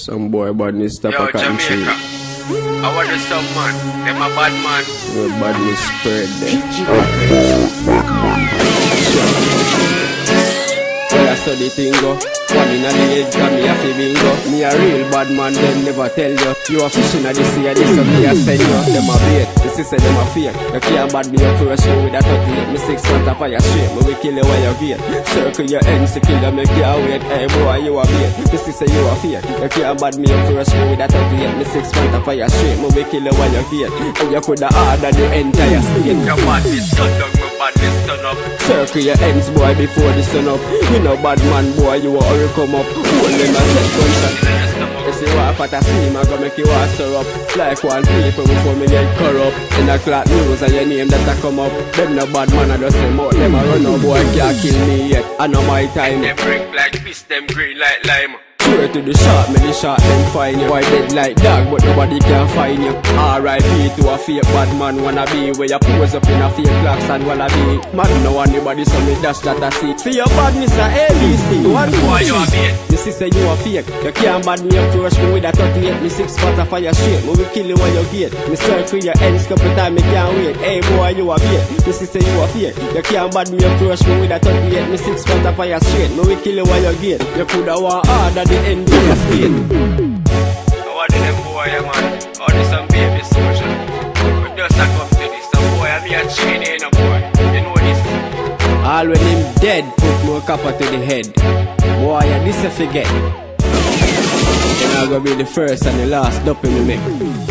Some boy badness stop a cotton tree. Jamaica, I want the some man, them a bad man. Your badness spread there. Well, I saw the thing go. One in the head, cause me a fi bingo. Me a real bad man, them never tell you. You a fishing at the sea, this so me a send you. Them a bait, the sister them a fake. You can't bad me up for a show with a 38. Me 6 months of fire straight, me we kill you while you gate. Circle your ends to kill you, make you wait. Hey boy, you a bait, the sister you a fake. You can't bad me up for a show with a 38. Me 6 months of fire straight, me we kill you while you gate. And you coulda ordered the entire state. Your badness turn up, my badness turn up. Circle your ends, boy, before the sun up. You know bad man, boy, you a hurry come up. Hold them and take gunshot. You see what pot a steam, I go make you all stir up. Like one people before me get corrupt. In a clock news and your name that a come up. Them no bad man, I just them out. Them a run up, boy, can't kill me yet. I know my time. Them break like piss, them green like lime. Swear to the shot, me the shot them find you. Boy dead like dog, but nobody can find you. R.I.P. to a fake bad man wanna be. Where you pose up in a fake clocks and wanna be. Man no want anybody, so me dash that I see. See your badness a ABC. One boy you a bait. The sister you a fake. You can't bad me up first, me with a 38. Me 6 spots of fire straight. Me will kill you while you gate. Me circle your ends couple time, me can't wait. Hey boy you a bait. The sister you a fake. You can't bad me up first, me with a 38. Me 6 spots of fire straight. Me will kill you while you gate. You coulda want harder the end of your skin. I want them boy, yeah, man. All this some baby soldier. But just a come to this, some boy, I'm here training a boy. You know this. All when him dead, put more copper to the head. Boy, yeah, this I forget. Then I gonna be the first and the last dope in me make.